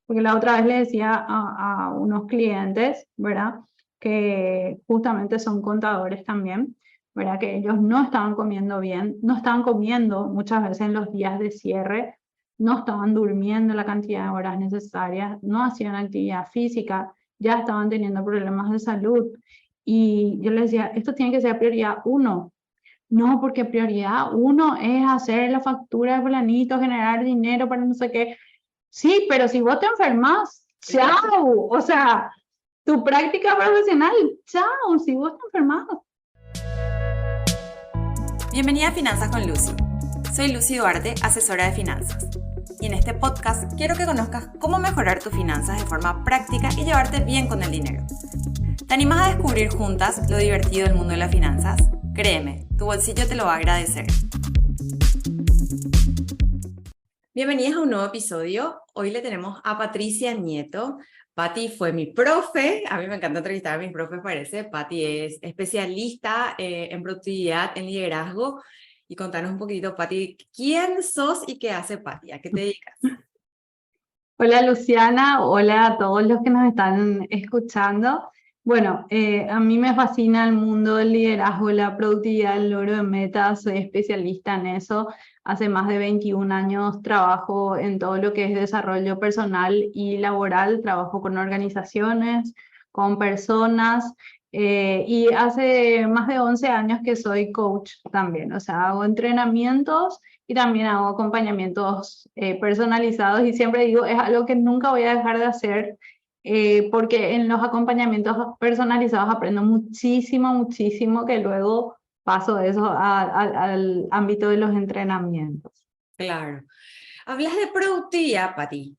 Porque la otra vez le decía a unos clientes, ¿verdad? Que justamente son contadores también, ¿verdad? Que ellos no estaban comiendo bien, no estaban comiendo muchas veces en los días de cierre, no estaban durmiendo la cantidad de horas necesarias, no hacían actividad física, ya estaban teniendo problemas de salud. Y yo les decía, esto tiene que ser prioridad uno. No, porque prioridad uno es hacer la factura de planito, generar dinero para no sé qué. Sí, pero si vos te enfermas, chao. O sea, tu práctica profesional, chao, si vos te enfermas. Bienvenida a Finanzas con Lucy. Soy Lucy Duarte, asesora de finanzas. Y en este podcast quiero que conozcas cómo mejorar tus finanzas de forma práctica y llevarte bien con el dinero. ¿Te animas a descubrir juntas lo divertido del mundo de las finanzas? Créeme, tu bolsillo te lo va a agradecer. Bienvenidas a un nuevo episodio. Hoy le tenemos a Patricia Nieto. Pati fue mi profe, a mí me encanta entrevistar a mis profes, parece. Pati es especialista en productividad, en liderazgo. Y contanos un poquito, Pati, ¿quién sos y qué hace Pati? ¿A qué te dedicas? Hola Luciana, hola a todos los que nos están escuchando. Bueno, a mí me fascina el mundo del liderazgo, la productividad, el logro de metas, soy especialista en eso. Hace más de 21 años trabajo en todo lo que es desarrollo personal y laboral, trabajo con organizaciones, con personas y hace más de 11 años que soy coach también, o sea, hago entrenamientos y también hago acompañamientos personalizados y siempre digo, es algo que nunca voy a dejar de hacer porque en los acompañamientos personalizados aprendo muchísimo, muchísimo que luego paso eso al ámbito de los entrenamientos. Claro. Hablas de productividad, Pati.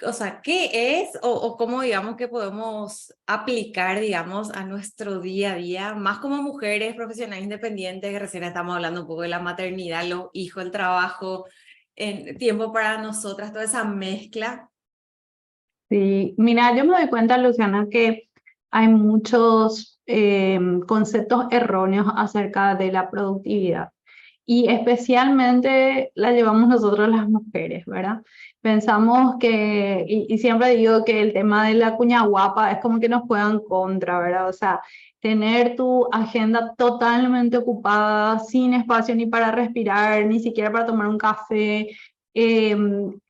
O sea, ¿qué es o cómo digamos que podemos aplicar, digamos, a nuestro día a día, más como mujeres profesionales independientes, que recién estamos hablando un poco de la maternidad, los hijos, el trabajo, en tiempo para nosotras, toda esa mezcla? Sí, mira, yo me doy cuenta, Luciana, que hay muchos conceptos erróneos acerca de la productividad y especialmente la llevamos nosotros las mujeres, ¿verdad? Pensamos que, y siempre digo que el tema de la cuña guapa es como que nos juegan contra, ¿verdad? O sea, tener tu agenda totalmente ocupada, sin espacio ni para respirar, ni siquiera para tomar un café.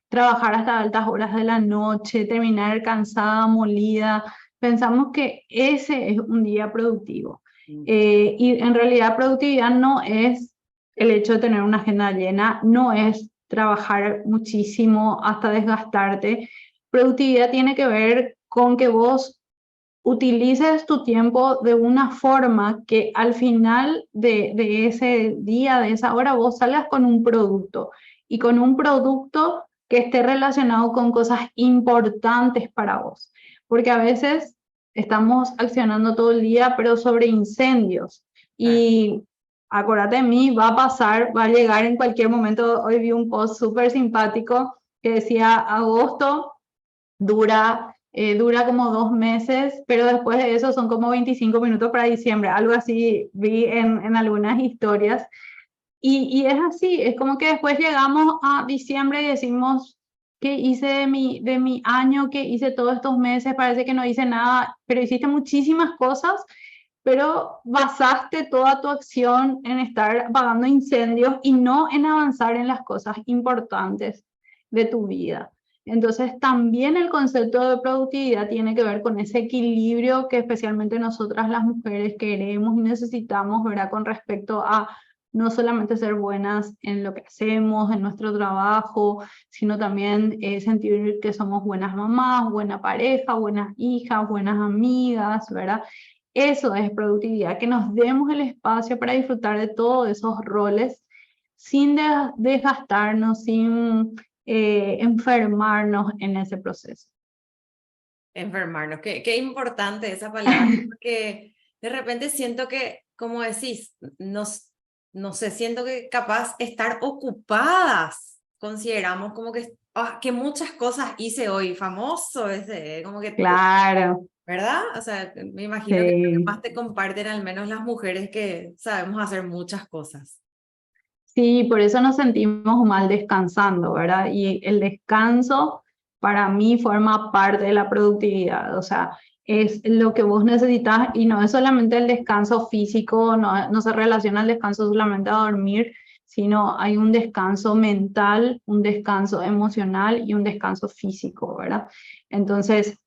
Trabajar hasta altas horas de la noche, terminar cansada, molida. Pensamos que ese es un día productivo. Y en realidad productividad no es el hecho de tener una agenda llena, no es trabajar muchísimo hasta desgastarte. Productividad tiene que ver con que vos utilices tu tiempo de una forma que al final de ese día, de esa hora, vos salgas con un producto y con un producto que esté relacionado con cosas importantes para vos. Porque a veces estamos accionando todo el día, pero sobre incendios. Claro. Y acuérdate de mí, va a pasar, va a llegar en cualquier momento. Hoy vi un post súper simpático que decía, agosto dura como 2 meses, pero después de eso son como 25 minutos para diciembre, algo así vi en algunas historias. Y es así, es como que después llegamos a diciembre y decimos, ¿qué hice de mi año? ¿Qué hice todos estos meses? Parece que no hice nada, pero hiciste muchísimas cosas, pero basaste toda tu acción en estar apagando incendios y no en avanzar en las cosas importantes de tu vida. Entonces, también el concepto de productividad tiene que ver con ese equilibrio que especialmente nosotras las mujeres queremos y necesitamos, ¿verdad? Con respecto a no solamente ser buenas en lo que hacemos, en nuestro trabajo, sino también sentir que somos buenas mamás, buena pareja, buenas hijas, buenas amigas, ¿verdad? Eso es productividad, que nos demos el espacio para disfrutar de todos esos roles sin desgastarnos, sin enfermarnos en ese proceso. Enfermarnos. Qué importante esa palabra, porque de repente siento que, como decís, no sé, siento que capaz estar ocupadas, consideramos como que muchas cosas hice hoy, famoso ese, como que, Claro, ¿verdad? O sea, me imagino que lo que sí. más te comparten al menos las mujeres que sabemos hacer muchas cosas. Sí, por eso nos sentimos mal descansando, ¿verdad? Y el descanso para mí forma parte de la productividad. O sea, es lo que vos necesitas y no es solamente el descanso físico, no se relaciona el descanso solamente a dormir, sino hay un descanso mental, un descanso emocional y un descanso físico, ¿verdad? Entonces,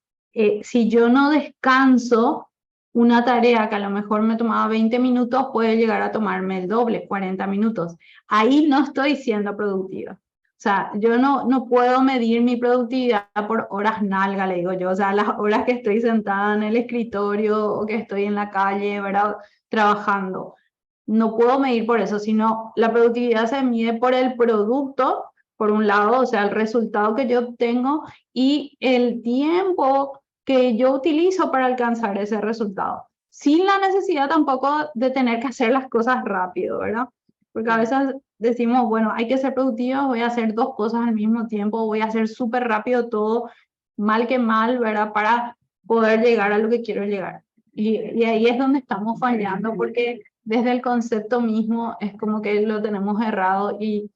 si yo no descanso, una tarea que a lo mejor me tomaba 20 minutos puede llegar a tomarme el doble, 40 minutos. Ahí no estoy siendo productiva. O sea, yo no puedo medir mi productividad por horas nalga, le digo yo. O sea, las horas que estoy sentada en el escritorio o que estoy en la calle, ¿verdad? Trabajando. No puedo medir por eso, sino la productividad se mide por el producto, por un lado, o sea, el resultado que yo obtengo y el tiempo que yo utilizo para alcanzar ese resultado, sin la necesidad tampoco de tener que hacer las cosas rápido, ¿verdad? Porque a veces decimos, bueno, hay que ser productivos, voy a hacer dos cosas al mismo tiempo, voy a hacer súper rápido todo, mal que mal, ¿verdad? Para poder llegar a lo que quiero llegar. Y ahí es donde estamos fallando, porque desde el concepto mismo es como que lo tenemos errado y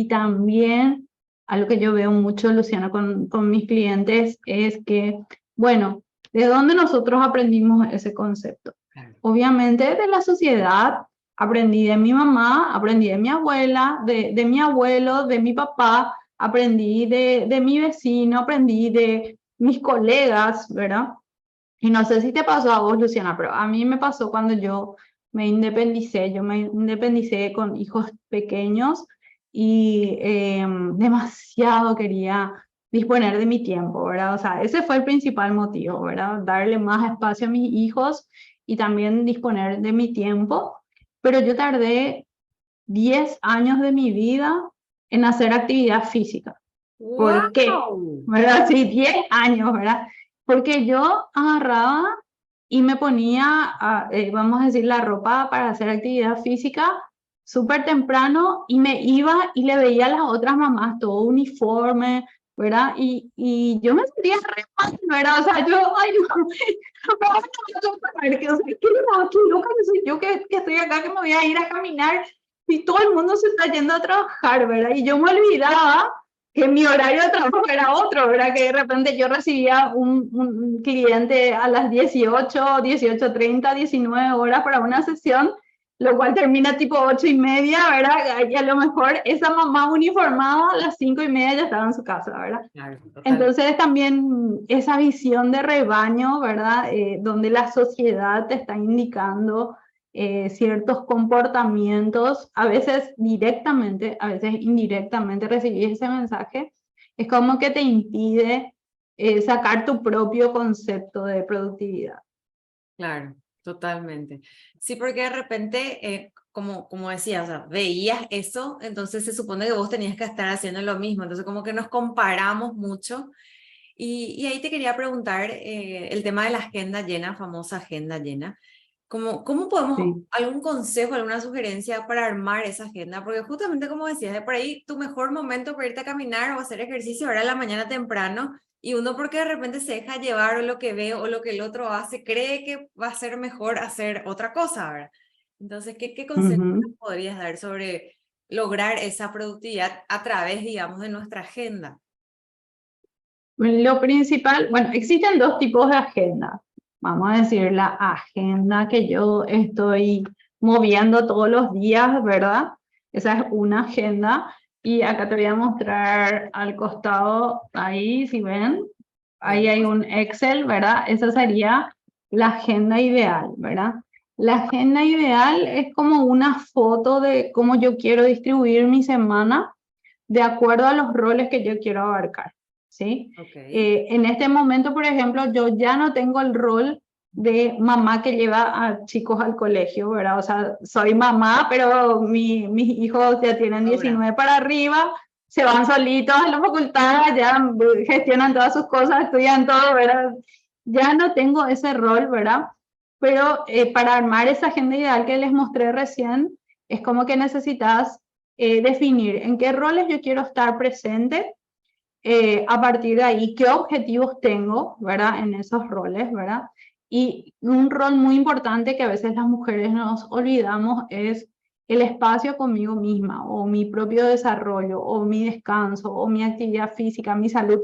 también algo que yo veo mucho, Luciana, con mis clientes es que, bueno, ¿de dónde nosotros aprendimos ese concepto? Obviamente de la sociedad, aprendí de mi mamá, aprendí de mi abuela, de mi abuelo, de mi papá, aprendí de mi vecino, aprendí de mis colegas, ¿verdad? Y no sé si te pasó a vos, Luciana, pero a mí me pasó cuando yo me independicé. Yo me independicé con hijos pequeños y demasiado quería disponer de mi tiempo, ¿verdad? O sea, ese fue el principal motivo, ¿verdad? Darle más espacio a mis hijos y también disponer de mi tiempo. Pero yo tardé 10 años de mi vida en hacer actividad física. ¿Por qué? ¡Wow! ¿Verdad? Sí, 10 años, ¿verdad? Porque yo agarraba y me ponía, vamos a decir, la ropa para hacer actividad física súper temprano y me iba y le veía a las otras mamás todo uniforme, ¿verdad? Y yo me sentía re mal, ¿verdad? O sea, yo, ay, no, qué loca que soy yo que estoy acá, que me voy a ir a caminar y todo el mundo se está yendo a trabajar, ¿verdad? Y yo me olvidaba que mi horario de trabajo era otro, ¿verdad? Que de repente yo recibía un cliente a las 18, 18:30, 19 horas para una sesión, lo cual termina tipo 8:30, ¿verdad? Y a lo mejor esa mamá uniformada a las 5:30 ya estaba en su casa, ¿verdad? Claro, total. Entonces también esa visión de rebaño, ¿verdad? Donde la sociedad te está indicando ciertos comportamientos, a veces directamente, a veces indirectamente recibir ese mensaje, es como que te impide sacar tu propio concepto de productividad. Claro, totalmente. Sí, porque de repente, como decía, o sea, veías eso, entonces se supone que vos tenías que estar haciendo lo mismo, entonces como que nos comparamos mucho. Y ahí te quería preguntar el tema de la agenda llena, famosa agenda llena. ¿Cómo podemos, Sí. algún consejo, alguna sugerencia para armar esa agenda? Porque justamente como decías, de por ahí tu mejor momento para irte a caminar o hacer ejercicio era la mañana temprano y uno porque de repente se deja llevar o lo que ve o lo que el otro hace, cree que va a ser mejor hacer otra cosa, ¿verdad? Entonces, ¿qué consejos Ujú. nos podrías dar sobre lograr esa productividad a través, digamos, de nuestra agenda? Lo principal, bueno, existen dos tipos de agenda. Vamos a decir la agenda que yo estoy moviendo todos los días, ¿verdad? Esa es una agenda. Y acá te voy a mostrar al costado, ahí, si ven, ahí hay Vemos. un Excel, ¿verdad? Esa sería la agenda ideal, ¿verdad? La agenda ideal es como una foto de cómo yo quiero distribuir mi semana de acuerdo a los roles que yo quiero abarcar, ¿sí? Ok. En este momento, por ejemplo, yo ya no tengo el rol de mamá que lleva a chicos al colegio, ¿verdad? O sea, soy mamá, pero mis hijos ya tienen Ahora. 19 para arriba, se van solitos a la facultad, ya gestionan todas sus cosas, estudian todo, ¿verdad? Ya no tengo ese rol, ¿verdad? Pero para armar esa agenda ideal que les mostré recién, es como que necesitas definir en qué roles yo quiero estar presente, a partir de ahí, qué objetivos tengo, ¿verdad? En esos roles, ¿verdad? Y un rol muy importante que a veces las mujeres nos olvidamos es el espacio conmigo misma, o mi propio desarrollo, o mi descanso, o mi actividad física, mi salud.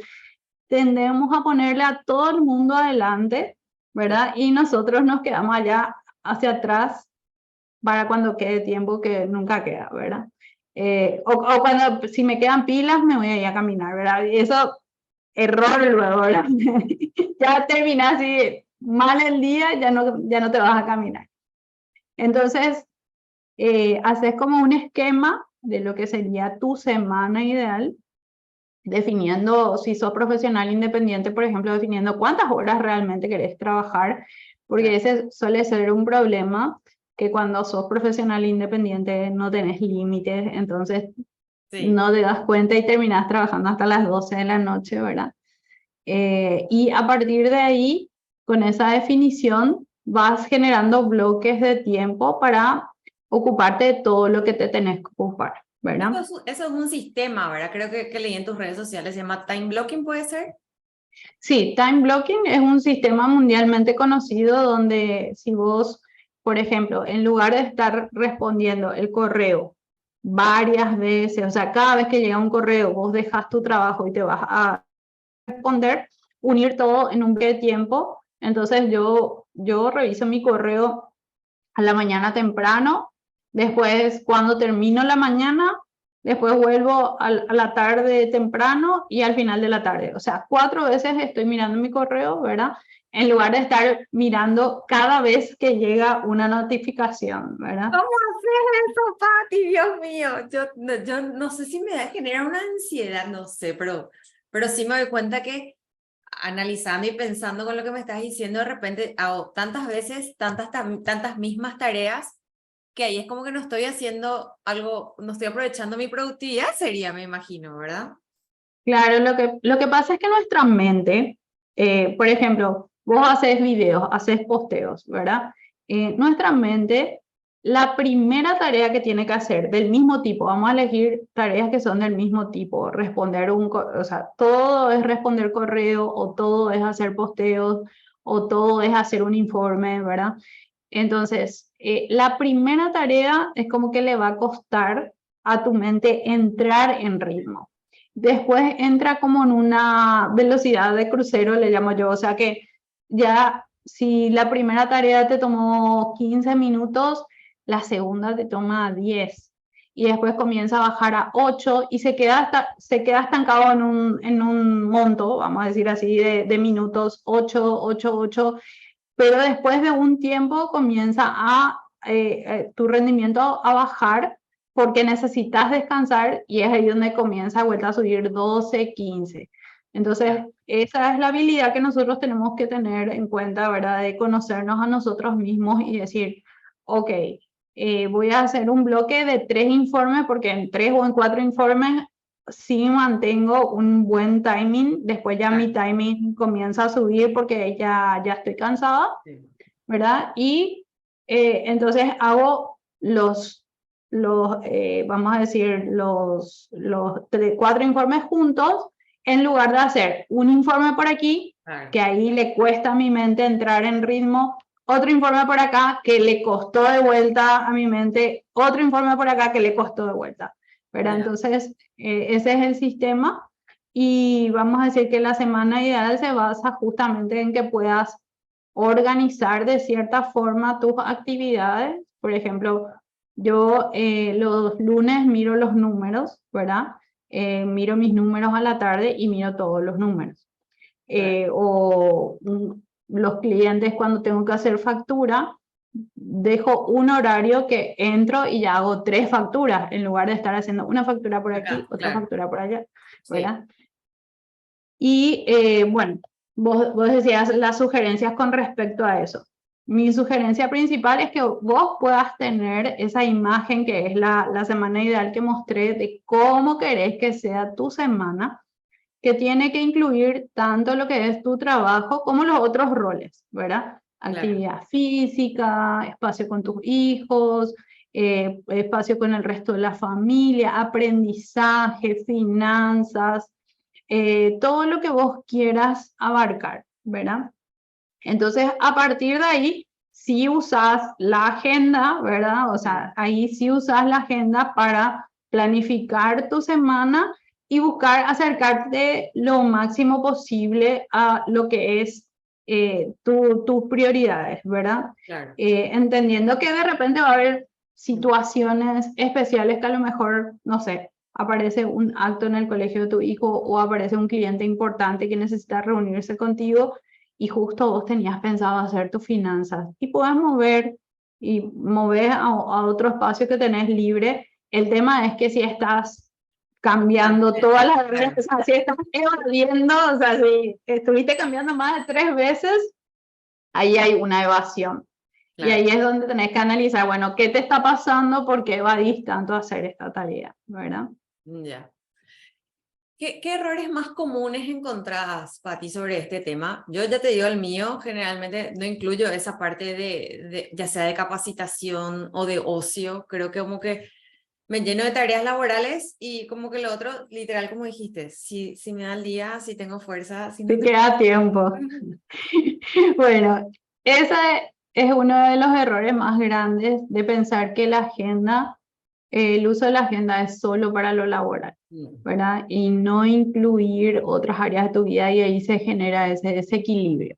tendemos a ponerle a todo el mundo adelante, ¿verdad? Y nosotros nos quedamos allá hacia atrás para cuando quede tiempo que nunca queda, ¿verdad? O cuando, si me quedan pilas, me voy a ir a caminar, ¿verdad? Y eso, error luego, ¿verdad? Ya terminas así mal el día, ya no te vas a caminar. Entonces, haces como un esquema de lo que sería tu semana ideal, definiendo, si sos profesional independiente, por ejemplo, definiendo cuántas horas realmente querés trabajar, porque ese suele ser un problema, que cuando sos profesional independiente no tenés límites, entonces no te das cuenta y terminás trabajando hasta las 12 de la noche, ¿verdad? Y a partir de ahí, con esa definición, vas generando bloques de tiempo para ocuparte de todo lo que te tenés que ocupar, ¿verdad? Eso es un sistema, ¿verdad? Creo que leí en tus redes sociales, se llama time blocking, ¿puede ser? Sí, time blocking es un sistema mundialmente conocido donde si vos, por ejemplo, en lugar de estar respondiendo el correo varias veces, o sea, cada vez que llega un correo, vos dejas tu trabajo y te vas a responder, unir todo en un bloque de tiempo. Entonces yo reviso mi correo a la mañana temprano, después cuando termino la mañana, después vuelvo a la tarde temprano y al final de la tarde. O sea, 4 veces estoy mirando mi correo, ¿verdad? En lugar de estar mirando cada vez que llega una notificación, ¿verdad? ¿Cómo haces eso, Pati? Dios mío, yo no sé si me da genera una ansiedad, no sé, pero sí me doy cuenta que analizando y pensando con lo que me estás diciendo, de repente hago tantas veces, tantas mismas tareas, que ahí es como que no estoy haciendo algo, no estoy aprovechando mi productividad, sería, me imagino, ¿verdad? Claro, lo que pasa es que nuestra mente, por ejemplo, vos haces videos, haces posteos, ¿verdad? Nuestra mente, la primera tarea que tiene que hacer del mismo tipo, vamos a elegir tareas que son del mismo tipo, responder o sea, todo es responder correo, o todo es hacer posteos, o todo es hacer un informe, ¿verdad? Entonces, la primera tarea es como que le va a costar a tu mente entrar en ritmo. Después entra como en una velocidad de crucero, le llamo yo, o sea que ya si la primera tarea te tomó 15 minutos, la segunda te toma 10 y después comienza a bajar a 8 y se queda estancado en un monto, vamos a decir así, de minutos, 8, 8, 8, pero después de un tiempo comienza tu rendimiento a bajar porque necesitas descansar y es ahí donde comienza a vuelta a subir 12, 15. Entonces, esa es la habilidad que nosotros tenemos que tener en cuenta, ¿verdad? De conocernos a nosotros mismos y decir, ok, voy a hacer un bloque de 3 informes porque en 3 o en 4 informes sí mantengo un buen timing, después ya mi timing comienza a subir porque ya estoy cansada, ¿verdad? Y entonces hago vamos a decir, los 4 informes juntos, en lugar de hacer un informe por aquí, que ahí le cuesta a mi mente entrar en ritmo, otro informe por acá que le costó de vuelta a mi mente, otro informe por acá que le costó de vuelta, ¿verdad? Entonces, ese es el sistema y vamos a decir que la semana ideal se basa justamente en que puedas organizar de cierta forma tus actividades. Por ejemplo, yo los lunes miro los números, ¿verdad? Miro mis números a la tarde y miro todos los números. Los clientes cuando tengo que hacer factura, dejo un horario que entro y ya hago 3 facturas en lugar de estar haciendo una factura por aquí, otra factura por allá, ¿verdad? Sí. Y bueno, vos decías las sugerencias con respecto a eso. Mi sugerencia principal es que vos puedas tener esa imagen que es la semana ideal que mostré de cómo querés que sea tu semana, que tiene que incluir tanto lo que es tu trabajo como los otros roles, ¿verdad? Actividad física, espacio con tus hijos, espacio con el resto de la familia, aprendizaje, finanzas, todo lo que vos quieras abarcar, ¿verdad? Entonces, a partir de ahí, sí usas la agenda, ¿verdad? O sea, ahí sí usas la agenda para planificar tu semana y buscar acercarte lo máximo posible a lo que es tus prioridades, ¿verdad? Claro. Entendiendo que de repente va a haber situaciones especiales que a lo mejor, no sé, aparece un acto en el colegio de tu hijo o aparece un cliente importante que necesita reunirse contigo y justo vos tenías pensado hacer tus finanzas y puedes mover y mover a otro espacio que tenés libre. El tema es que si estás cambiando todas las veces, o sea, si estás evadiendo, o sea, si estuviste cambiando más de 3 veces, ahí hay una evasión. Y ahí es donde tenés que analizar, bueno, ¿qué te está pasando? ¿Por qué evadís tanto hacer esta tarea? ¿Verdad? Ya. ¿Qué errores más comunes encontrás, Pati, sobre este tema? Yo ya te digo el mío, generalmente no incluyo esa parte ya sea de capacitación o de ocio. Creo que como que me lleno de tareas laborales y como que lo otro, literal, como dijiste, si me da el día, si tengo fuerza, si no Te queda tiempo. Bueno, ese es uno de los errores más grandes de pensar que la agenda, el uso de la agenda es solo para lo laboral, ¿verdad? Y no incluir otras áreas de tu vida y ahí se genera ese desequilibrio.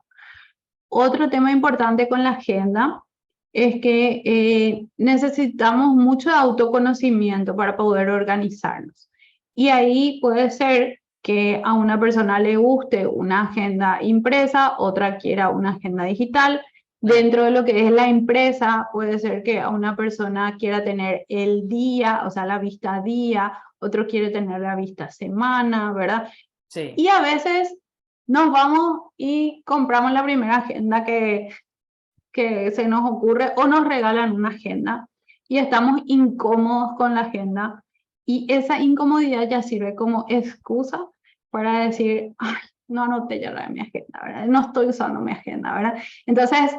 Otro tema importante con la agenda es que necesitamos mucho autoconocimiento para poder organizarnos. Y ahí puede ser que a una persona le guste una agenda impresa, otra quiera una agenda digital. Dentro de lo que es la empresa, puede ser que a una persona quiera tener el día, o sea, la vista día, otro quiere tener la vista semana, ¿verdad? Sí. Y a veces nos vamos y compramos la primera agenda que se nos ocurre o nos regalan una agenda y estamos incómodos con la agenda y esa incomodidad ya sirve como excusa para decir, ay, no anoté ya la de mi agenda, ¿verdad? No estoy usando mi agenda, ¿verdad? Entonces,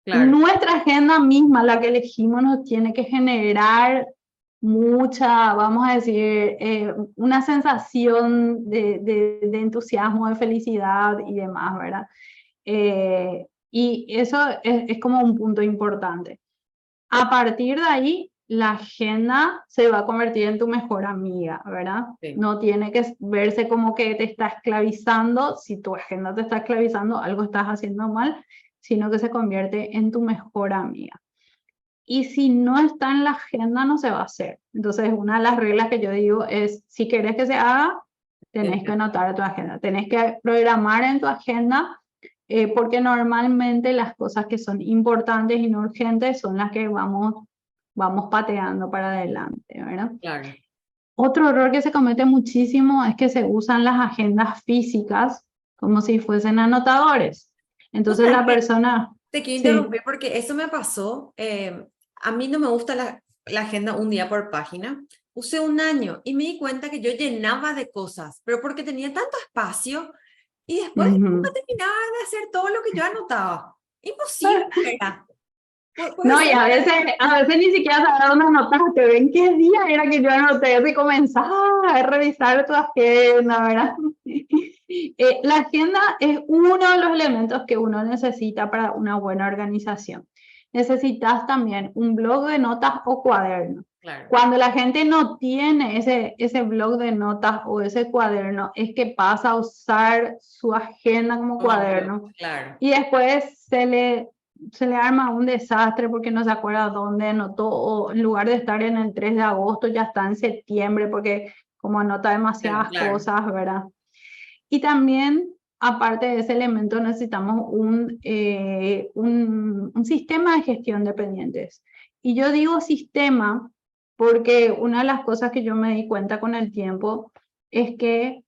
nuestra agenda misma, la que elegimos, nos tiene que generar mucha, vamos a decir, una sensación de entusiasmo, de felicidad y demás, ¿verdad? Y eso es como un punto importante. A partir de ahí, la agenda se va a convertir en tu mejor amiga, ¿verdad? Sí. No tiene que verse como que te está esclavizando. Si tu agenda te está esclavizando, algo estás haciendo mal, sino que se convierte en tu mejor amiga. Y si no está en la agenda, no se va a hacer. Entonces, una de las reglas que yo digo es, si querés que se haga, tenés que anotar tu agenda, tenés que programar en tu agenda, porque normalmente las cosas que son importantes y no urgentes son las que vamos pateando para adelante, ¿verdad? Claro. Otro error que se comete muchísimo es que se usan las agendas físicas como si fuesen anotadores. Entonces la persona... Te quiero Sí. interrumpir porque eso me pasó. A mí no me gusta la agenda un día por página. Usé un año y me di cuenta que yo llenaba de cosas, pero porque tenía tanto espacio y después nunca terminaba de hacer todo lo que yo anotaba. Imposible era. No, y a veces ni siquiera sabes dónde anotaste, ven qué día era que yo anoté, y comenzaba a revisar tu agenda, ¿verdad? La agenda es uno de los elementos que uno necesita para una buena organización. Necesitas también un blog de notas o cuaderno. Claro. Cuando la gente no tiene ese blog de notas o ese cuaderno, es que pasa a usar su agenda como cuaderno. Claro. Y después se le arma un desastre porque no se acuerda dónde anotó, o en lugar de estar en el 3 de agosto ya está en septiembre porque como anota demasiadas cosas, ¿verdad? Y también, aparte de ese elemento, necesitamos un sistema de gestión de pendientes. Y yo digo sistema porque una de las cosas que yo me di cuenta con el tiempo es que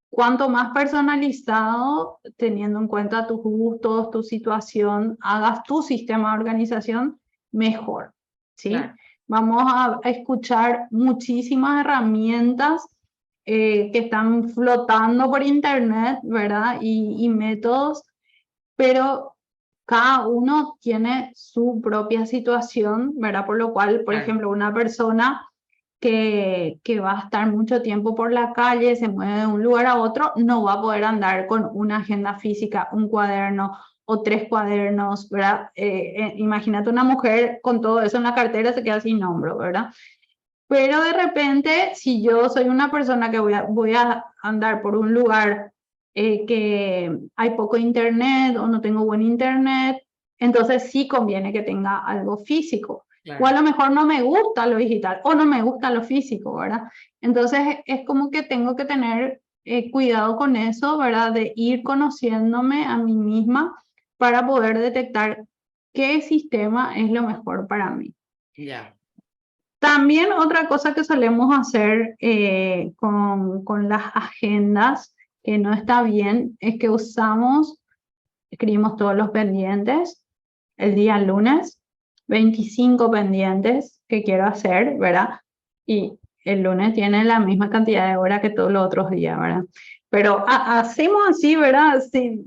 cuanto más personalizado, teniendo en cuenta tus gustos, tu situación, hagas tu sistema de organización, mejor, ¿sí? Claro. Vamos a escuchar muchísimas herramientas que están flotando por internet, ¿verdad? Y métodos, pero cada uno tiene su propia situación, ¿verdad? Por lo cual, por ejemplo, una persona que va a estar mucho tiempo por la calle, se mueve de un lugar a otro, no va a poder andar con una agenda física, un cuaderno o 3 cuadernos, ¿verdad? Imagínate una mujer con todo eso en la cartera, se queda sin hombro, ¿verdad? Pero de repente, si yo soy una persona que voy a andar por un lugar que hay poco internet o no tengo buen internet, entonces sí conviene que tenga algo físico. O a Claro. lo mejor no me gusta lo digital o no me gusta lo físico, ¿verdad? Entonces es como que tengo que tener cuidado con eso, ¿verdad? De ir conociéndome a mí misma para poder detectar qué sistema es lo mejor para mí. Ya. También otra cosa que solemos hacer con las agendas, que no está bien, es que escribimos todos los pendientes el día lunes, 25 pendientes que quiero hacer, ¿verdad? Y el lunes tiene la misma cantidad de horas que todos los otros días, ¿verdad? Pero hacemos así, ¿verdad?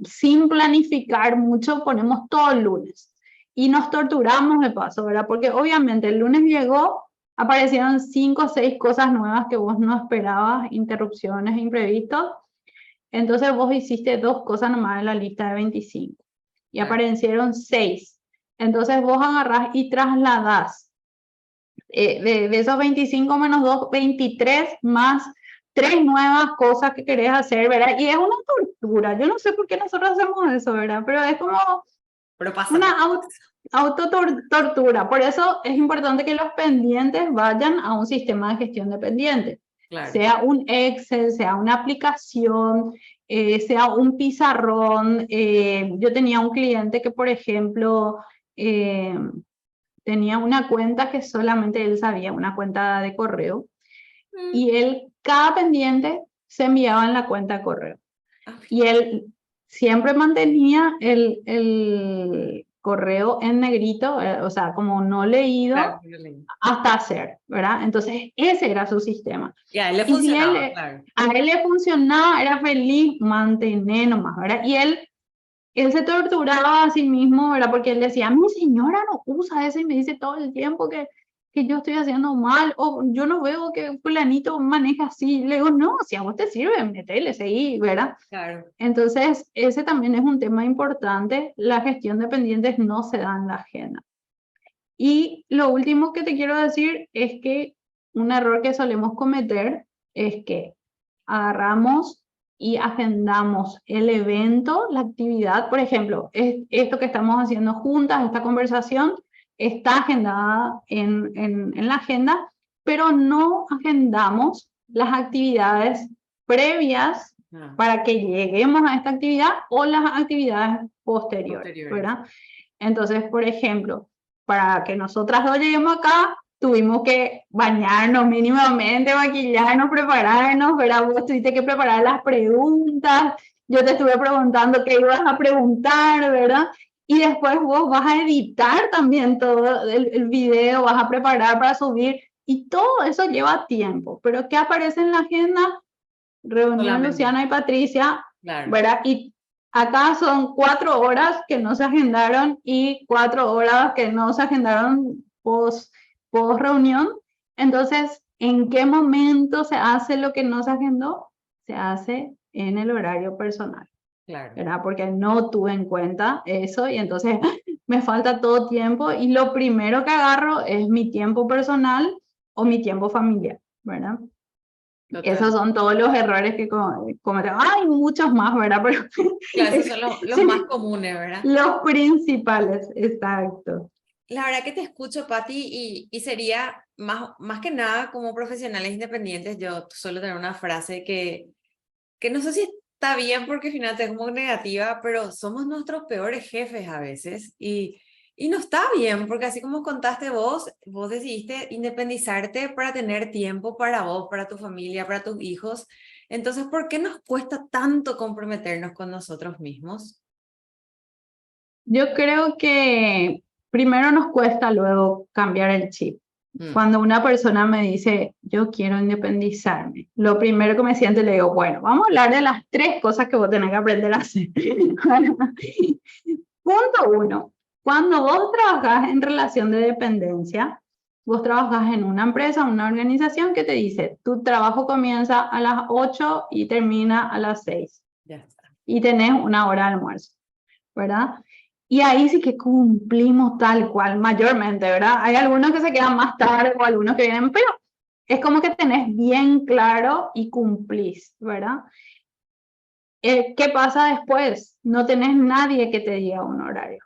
Sin planificar mucho, ponemos todo el lunes. Y nos torturamos de paso, ¿verdad? Porque obviamente el lunes llegó, aparecieron 5 o 6 cosas nuevas que vos no esperabas, interrupciones, imprevistos. Entonces vos hiciste 2 cosas nomás en la lista de 25 y Claro. aparecieron 6. Entonces vos agarrás y trasladás de esos 25 menos 2, 23 más 3 nuevas cosas que querés hacer, ¿verdad? Y es una tortura. Yo no sé por qué nosotros hacemos eso, ¿verdad? Pero es como Pero pasa. una autotortura. Por eso es importante que los pendientes vayan a un sistema de gestión de pendientes. Claro. Sea un Excel, sea una aplicación, sea un pizarrón. Yo tenía un cliente que, por ejemplo, tenía una cuenta que solamente él sabía, una cuenta de correo, Mm. y él, cada pendiente se enviaba en la cuenta de correo. Ah, Y él siempre mantenía el correo en negrito, o sea, como no leído, claro, yo leí. hasta hacer, ¿verdad? Entonces, ese era su sistema. Y a él le Y si funcionaba, claro. a él le funcionaba, era feliz, mantener nomás, ¿verdad? Y él se torturaba a sí mismo, ¿verdad? Porque él decía, mi señora no usa eso y me dice todo el tiempo que yo estoy haciendo mal, o yo no veo que fulanito maneja así. Le digo, no, si a vos te sirve, metele, seguí, ¿verdad? Claro. Entonces, ese también es un tema importante. La gestión de pendientes no se da en la agenda. Y lo último que te quiero decir es que un error que solemos cometer es que agarramos y agendamos el evento, la actividad. Por ejemplo, esto que estamos haciendo juntas, esta conversación, está agendada en la agenda, pero no agendamos las actividades previas Ah, para que lleguemos a esta actividad o las actividades posteriores, posteriores. ¿verdad? Entonces, por ejemplo, para que nosotras dos lleguemos acá, tuvimos que bañarnos mínimamente, maquillarnos, prepararnos, ¿verdad? Vos tuviste que preparar las preguntas, yo te estuve preguntando qué ibas a preguntar, ¿verdad? Y después vos vas a editar también todo el video, vas a preparar para subir, y todo eso lleva tiempo. Pero ¿qué aparece en la agenda? Reunión Solamente. Luciana y Patricia, Claro. ¿verdad? Y acá son 4 horas que no se agendaron y 4 horas que no se agendaron post reunión. Entonces, ¿en qué momento se hace lo que no se agendó? Se hace en el horario personal, Claro. ¿verdad? Porque no tuve en cuenta eso y entonces me falta todo tiempo y lo primero que agarro es mi tiempo personal o mi tiempo familiar, ¿verdad? Total. Esos son todos los errores que cometemos. Hay muchos más, ¿verdad? Pero Claro, esos son los más comunes, ¿verdad? los principales, exacto. La verdad que te escucho, Patti, y sería más que nada como profesionales independientes, yo suelo tener una frase que no sé si está bien porque finalmente es como negativa, pero somos nuestros peores jefes a veces y no está bien porque así como contaste vos decidiste independizarte para tener tiempo para vos, para tu familia, para tus hijos. Entonces, ¿por qué nos cuesta tanto comprometernos con nosotros mismos? Yo creo que primero nos cuesta luego cambiar el chip. Mm, Cuando una persona me dice, yo quiero independizarme, lo primero que me siento le digo, bueno, vamos a hablar de las 3 cosas que vos tenés que aprender a hacer. Punto 1. Cuando vos trabajás en relación de dependencia, vos trabajás en una empresa, una organización que te dice, tu trabajo comienza a las 8 y termina a las 6 ya está. y tenés una hora de almuerzo, ¿verdad? Y ahí sí que cumplimos tal cual, mayormente, ¿verdad? Hay algunos que se quedan más tarde o algunos que vienen, pero es como que tenés bien claro y cumplís, ¿verdad? ¿Qué pasa después? No tenés nadie que te diga un horario.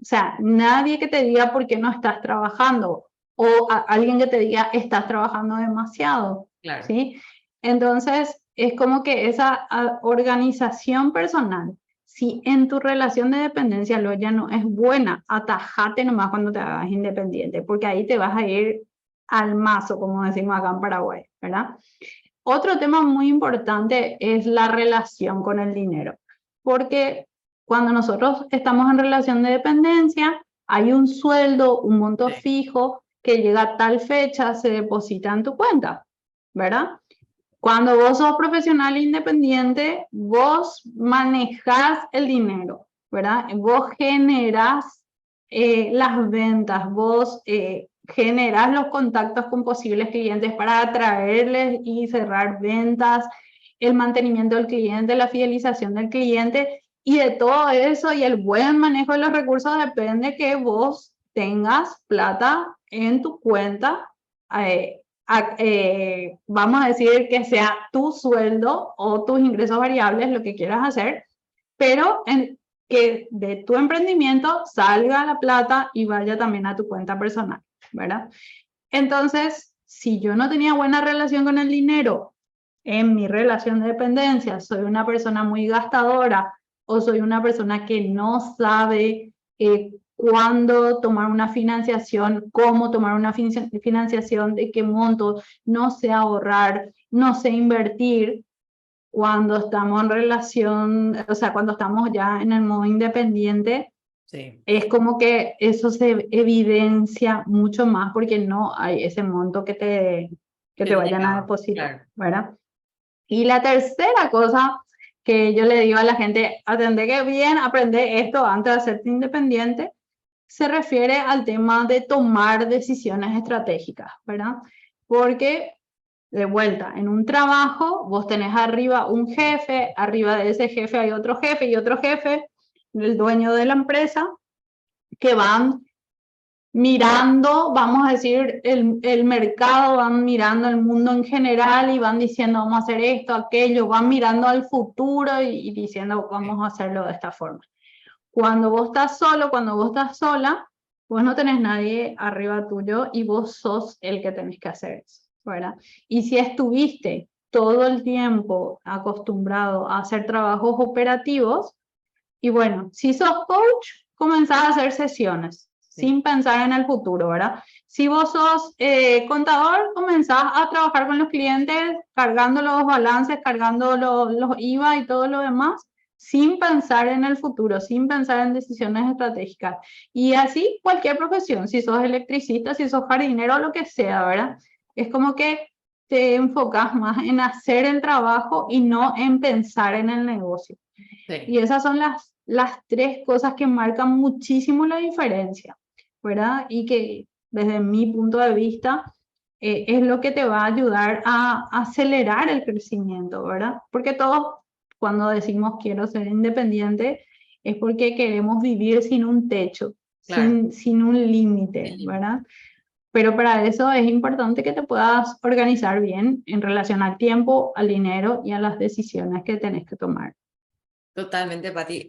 O sea, nadie que te diga por qué no estás trabajando o alguien que te diga estás trabajando demasiado, Claro. ¿sí? Entonces, es como que esa organización personal, si en tu relación de dependencia lo ya no es buena, atajate nomás cuando te hagas independiente, porque ahí te vas a ir al mazo, como decimos acá en Paraguay, ¿verdad? Otro tema muy importante es la relación con el dinero, porque cuando nosotros estamos en relación de dependencia, hay un sueldo, un monto Sí. fijo que llega a tal fecha, se deposita en tu cuenta, ¿verdad? Cuando vos sos profesional independiente, vos manejás el dinero, ¿verdad? Vos generás las ventas, vos generás los contactos con posibles clientes para atraerles y cerrar ventas, el mantenimiento del cliente, la fidelización del cliente, y de todo eso y el buen manejo de los recursos depende que vos tengas plata en tu cuenta. Vamos a decir que sea tu sueldo o tus ingresos variables, lo que quieras hacer, pero que de tu emprendimiento salga la plata y vaya también a tu cuenta personal, ¿verdad? Entonces, si yo no tenía buena relación con el dinero en mi relación de dependencia, soy una persona muy gastadora o soy una persona que no sabe cuándo tomar una financiación, cómo tomar una financiación, de qué monto, no sé ahorrar, no sé invertir, cuando estamos en relación, o sea, cuando estamos ya en el modo independiente, Sí. es como que eso se evidencia mucho más porque no hay ese monto que te vayan a Llegaba, depositar, claro. ¿verdad? Y la tercera cosa que yo le digo a la gente, atender que bien, aprende esto antes de hacerte independiente, se refiere al tema de tomar decisiones estratégicas, ¿verdad? Porque, de vuelta, en un trabajo vos tenés arriba un jefe, arriba de ese jefe hay otro jefe y otro jefe, el dueño de la empresa, que van mirando, vamos a decir, el mercado, van mirando el mundo en general y van diciendo vamos a hacer esto, aquello, van mirando al futuro y diciendo vamos a hacerlo de esta forma. Cuando vos estás solo, cuando vos estás sola, vos no tenés nadie arriba tuyo y vos sos el que tenés que hacer eso, ¿verdad? Y si estuviste todo el tiempo acostumbrado a hacer trabajos operativos, y bueno, si sos coach, comenzás a hacer sesiones Sí. sin pensar en el futuro, ¿verdad? Si vos sos contador, comenzás a trabajar con los clientes, cargando los balances, cargando los IVA y todo lo demás, sin pensar en el futuro, sin pensar en decisiones estratégicas. Y así cualquier profesión, si sos electricista, si sos jardinero, lo que sea, ¿verdad? Es como que te enfocas más en hacer el trabajo y no en pensar en el negocio. Sí. Y esas son las tres cosas que marcan muchísimo la diferencia, ¿verdad? Y que desde mi punto de vista es lo que te va a ayudar a acelerar el crecimiento, ¿verdad? Porque todos cuando decimos quiero ser independiente es porque queremos vivir sin un techo, Claro. sin un límite, ¿verdad? Pero para eso es importante que te puedas organizar bien en relación al tiempo, al dinero y a las decisiones que tenés que tomar. Totalmente, Pati.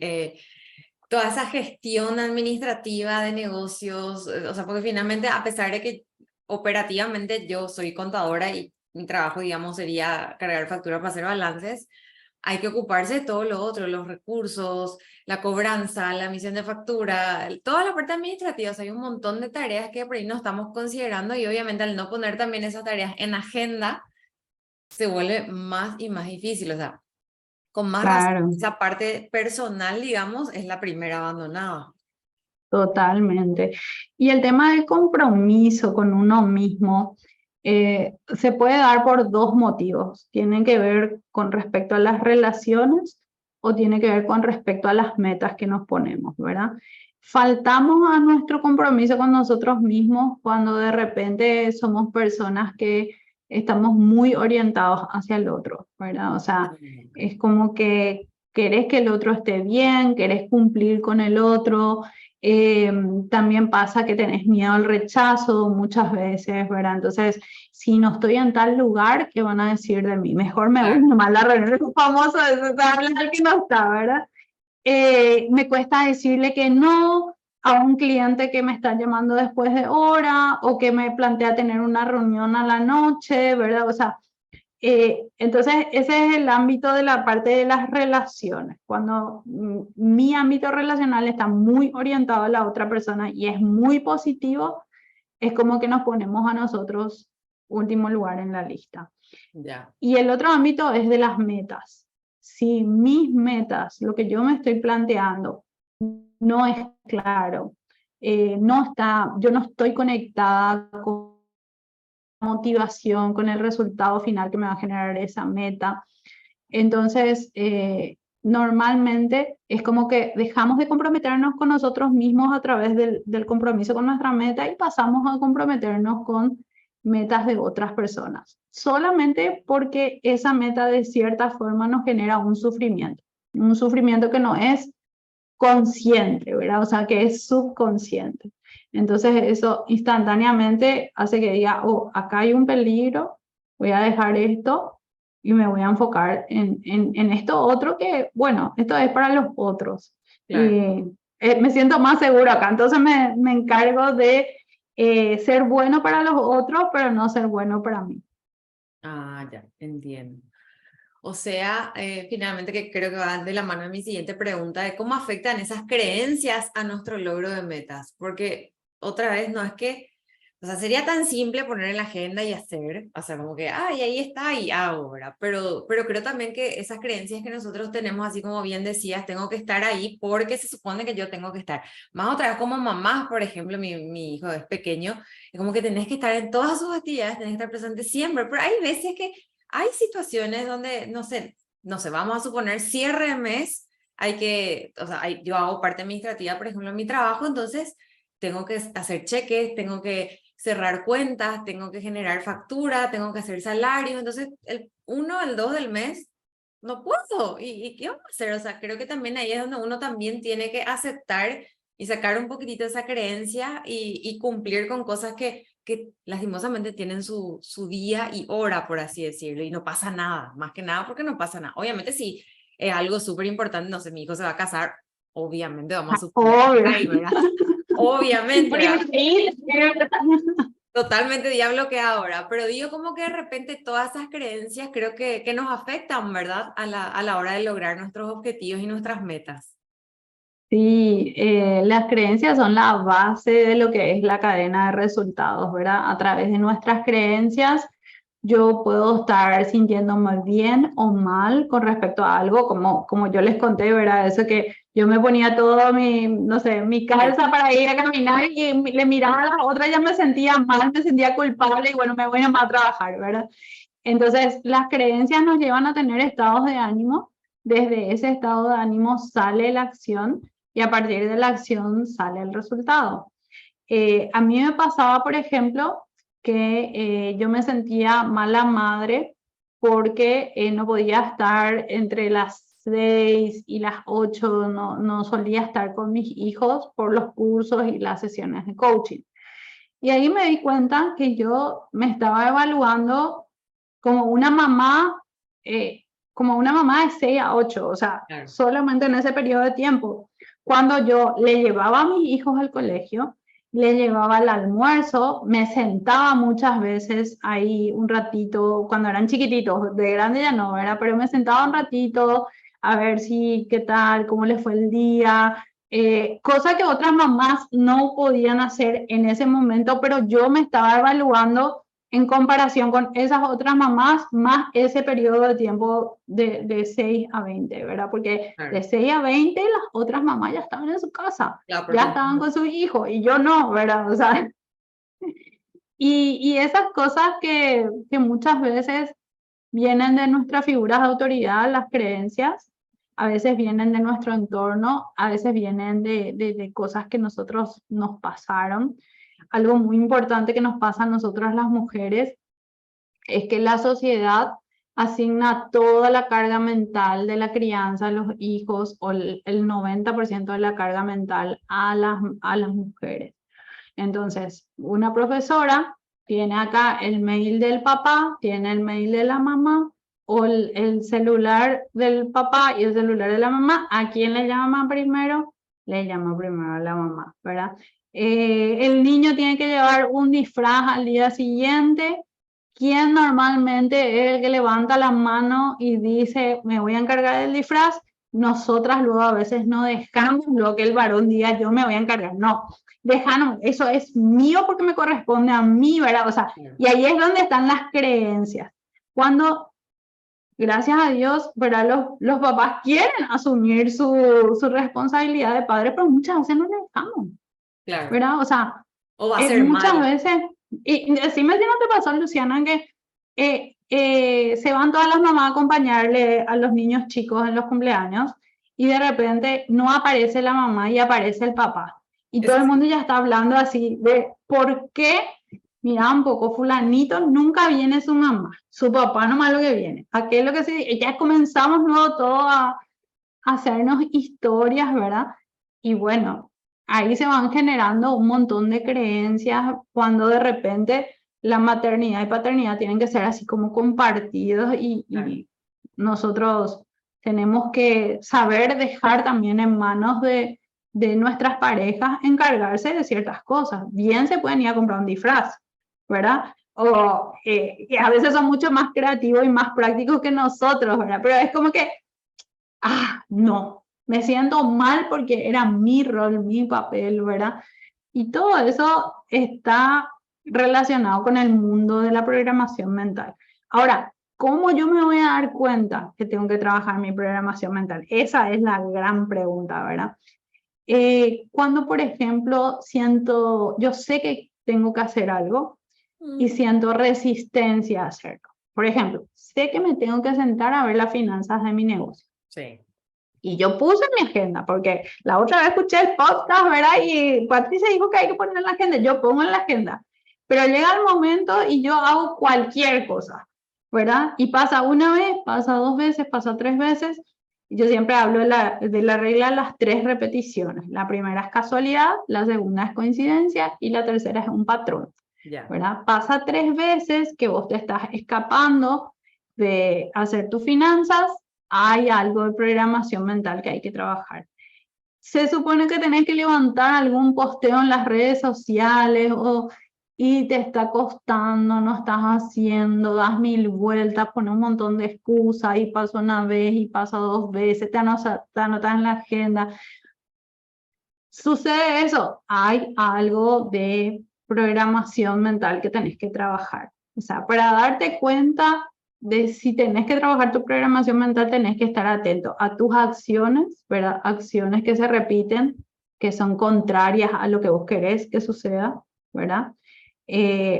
Toda esa gestión administrativa de negocios, o sea, porque finalmente, a pesar de que operativamente yo soy contadora y mi trabajo, digamos, sería cargar facturas para hacer balances, hay que ocuparse de todo lo otro, los recursos, la cobranza, la emisión de factura, toda la parte administrativa. O sea, hay un montón de tareas que por ahí no estamos considerando y obviamente al no poner también esas tareas en agenda, se vuelve más y más difícil. O sea, con más razón, Claro. esa parte personal, digamos, es la primera abandonada. Totalmente. Y el tema del compromiso con uno mismo se puede dar por dos motivos. Tiene que ver con respecto a las relaciones o tiene que ver con respecto a las metas que nos ponemos, ¿verdad? Faltamos a nuestro compromiso con nosotros mismos cuando de repente somos personas que estamos muy orientados hacia el otro, ¿verdad? O sea, es como que querés que el otro esté bien, querés cumplir con el otro. También pasa que tenés miedo al rechazo muchas veces, ¿verdad? Entonces, si no estoy en tal lugar, ¿qué van a decir de mí? Mejor me voy nomás a la reunión famosa de ese hablar que no está, ¿verdad? Me cuesta decirle que no a un cliente que me está llamando después de hora o que me plantea tener una reunión a la noche, ¿verdad? O sea, entonces ese es el ámbito de la parte de las relaciones. Cuando mi ámbito relacional está muy orientado a la otra persona y es muy positivo, es como que nos ponemos a nosotros último lugar en la lista. Ya. Y el otro ámbito es de las metas. Si mis metas, lo que yo me estoy planteando, no es claro, yo no estoy conectada con motivación, con el resultado final que me va a generar esa meta. Entonces, normalmente es como que dejamos de comprometernos con nosotros mismos a través del compromiso con nuestra meta y pasamos a comprometernos con metas de otras personas, solamente porque esa meta de cierta forma nos genera un sufrimiento que no es consciente, ¿verdad? O sea, que es subconsciente. Entonces eso instantáneamente hace que diga, oh, acá hay un peligro, voy a dejar esto y me voy a enfocar en esto otro que, bueno, esto es para los otros. Claro. Y me siento más seguro acá, entonces me encargo de ser bueno para los otros, pero no ser bueno para mí. Ah, ya, entiendo. O sea, finalmente que creo que va de la mano de mi siguiente pregunta de cómo afectan esas creencias a nuestro logro de metas. Porque otra vez no es que, o sea, sería tan simple poner en la agenda y hacer, o sea, como que, ay, ahí está y ahora. Pero creo también que esas creencias que nosotros tenemos, así como bien decías, tengo que estar ahí porque se supone que yo tengo que estar. Más otra vez como mamás, por ejemplo, mi hijo es pequeño, es como que tenés que estar en todas sus actividades, tenés que estar presente siempre, pero hay veces que hay situaciones donde, no sé, vamos a suponer cierre de mes, hay que, o sea, yo hago parte administrativa, por ejemplo, en mi trabajo, entonces tengo que hacer cheques, tengo que cerrar cuentas, tengo que generar factura, tengo que hacer salarios, entonces el 1, el 2 del mes, no puedo, ¿y qué vamos a hacer? O sea, creo que también ahí es donde uno también tiene que aceptar y sacar un poquitito esa creencia y cumplir con cosas que lastimosamente tienen su día y hora, por así decirlo, y no pasa nada, más que nada porque no pasa nada. Obviamente si es algo súper importante, no sé, mi hijo se va a casar, obviamente vamos a suponer, Obvio. ay, ¿verdad? Obviamente, ¿verdad? Sí, Totalmente diablo que ahora, pero digo como que de repente todas esas creencias creo que nos afectan, ¿verdad? A la hora de lograr nuestros objetivos y nuestras metas. sí, las creencias son la base de lo que es la cadena de resultados, ¿verdad? A través de nuestras creencias, yo puedo estar sintiéndome bien o mal con respecto a algo, como yo les conté, ¿verdad? Eso que yo me ponía todo mi, no sé, mi calza para ir a caminar y le miraba a la otra, ya me sentía mal, me sentía culpable y bueno, me voy a más a trabajar, ¿verdad? Entonces, las creencias nos llevan a tener estados de ánimo. Desde ese estado de ánimo sale la acción y a partir de la acción sale el resultado. A mí me pasaba, por ejemplo, que yo me sentía mala madre porque no podía estar entre las 6 y las 8, no solía estar con mis hijos por los cursos y las sesiones de coaching. Y ahí me di cuenta que yo me estaba evaluando como una mamá, como una mamá de 6 a 8, o sea, Claro. solamente en ese periodo de tiempo. Cuando yo le llevaba a mis hijos al colegio, le llevaba el almuerzo, me sentaba muchas veces ahí un ratito, cuando eran chiquititos, de grande ya no, ¿verdad? Pero me sentaba un ratito a ver si, qué tal, cómo les fue el día, cosa que otras mamás no podían hacer en ese momento, pero yo me estaba evaluando en comparación con esas otras mamás, más ese periodo de tiempo de 6 a 20, ¿verdad? Porque Claro, de 6 a 20 las otras mamás ya estaban en su casa, claro, ya porque estaban con sus hijos y yo no, ¿verdad? O sea, y esas cosas que muchas veces vienen de nuestras figuras de autoridad, las creencias, a veces vienen de nuestro entorno, a veces vienen de cosas que nosotros nos pasaron. Algo muy importante que nos pasa a nosotras las mujeres es que la sociedad asigna toda la carga mental de la crianza a los hijos o el 90% de la carga mental a las mujeres. Entonces, una profesora tiene acá el mail del papá, tiene el mail de la mamá o el celular del papá y el celular de la mamá. ¿A quién le llama primero? Le llama primero a la mamá, ¿verdad? El niño tiene que llevar un disfraz al día siguiente. ¿Quién normalmente es el que levanta la mano y dice, me voy a encargar del disfraz? Nosotras luego a veces no dejamos lo que el varón diga, yo me voy a encargar. No, déjanos, eso es mío porque me corresponde a mí, ¿verdad? O sea, y ahí es donde están las creencias. Cuando, gracias a Dios, ¿verdad? Los papás quieren asumir su responsabilidad de padre, pero muchas veces no le dejamos, Claro. ¿verdad? O sea, O va a ser muchas mal. veces, y decime si no te pasó, Luciana, que se van todas las mamás a acompañarle a los niños chicos en los cumpleaños y de repente no aparece la mamá y aparece el papá. Y todo el mundo ya está hablando así de por qué, mira un poco, fulanito nunca viene su mamá, su papá nomás lo que viene. Aquí es lo que sí, ya comenzamos luego todo a hacernos historias, ¿verdad? Y bueno, ahí se van generando un montón de creencias cuando de repente la maternidad y paternidad tienen que ser así como compartidos y nosotros tenemos que saber dejar también en manos de nuestras parejas encargarse de ciertas cosas. Bien se pueden ir a comprar un disfraz, ¿verdad? O a veces son mucho más creativos y más prácticos que nosotros, ¿verdad? Pero es como que no, me siento mal porque era mi rol, mi papel, ¿verdad? Y todo eso está relacionado con el mundo de la programación mental. Ahora, ¿cómo yo me voy a dar cuenta que tengo que trabajar mi programación mental? Esa es la gran pregunta, ¿verdad? Cuando, por ejemplo, yo sé que tengo que hacer algo y siento resistencia a hacerlo. Por ejemplo, sé que me tengo que sentar a ver las finanzas de mi negocio. Sí. Y yo puse en mi agenda, porque la otra vez escuché el podcast, ¿verdad? Y Patricia dijo que hay que poner en la agenda. Yo pongo en la agenda. Pero llega el momento y yo hago cualquier cosa, ¿verdad? Y pasa una vez, pasa dos veces, pasa tres veces. Yo siempre hablo de la regla de las tres repeticiones. La primera es casualidad, la segunda es coincidencia y la tercera es un patrón, ¿verdad? Pasa tres veces que vos te estás escapando de hacer tus finanzas, hay algo de programación mental que hay que trabajar. Se supone que tenés que levantar algún posteo en las redes sociales y te está costando, no estás haciendo, das mil vueltas, pones un montón de excusas y pasa una vez y pasa dos veces, te anotas en la agenda. Sucede eso, hay algo de programación mental que tenés que trabajar. O sea, para darte cuenta de si tenés que trabajar tu programación mental, tenés que estar atento a tus acciones, ¿verdad? Acciones que se repiten, que son contrarias a lo que vos querés que suceda, ¿verdad?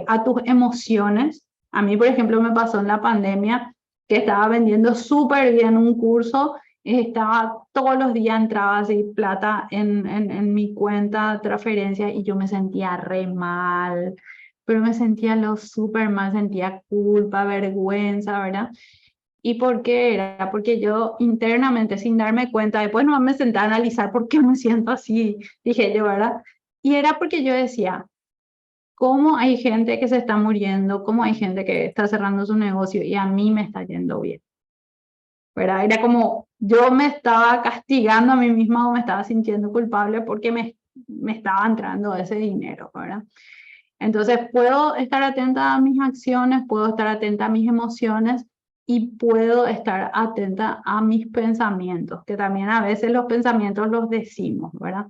A tus emociones. A mí, por ejemplo, me pasó en la pandemia que estaba vendiendo súper bien un curso, estaba todos los días, entraba así plata en mi cuenta, transferencia, y yo me sentía re mal, pero me sentía lo súper mal, sentía culpa, vergüenza, ¿verdad? ¿Y por qué era? Porque yo internamente, sin darme cuenta, después no me senté a analizar por qué me siento así, dije yo, ¿verdad? Y era porque yo decía, ¿cómo hay gente que se está muriendo? ¿Cómo hay gente que está cerrando su negocio y a mí me está yendo bien? ¿Verdad? Era como yo me estaba castigando a mí misma o me estaba sintiendo culpable porque me estaba entrando ese dinero, ¿verdad? Entonces puedo estar atenta a mis acciones, puedo estar atenta a mis emociones y puedo estar atenta a mis pensamientos, que también a veces los pensamientos los decimos, ¿verdad?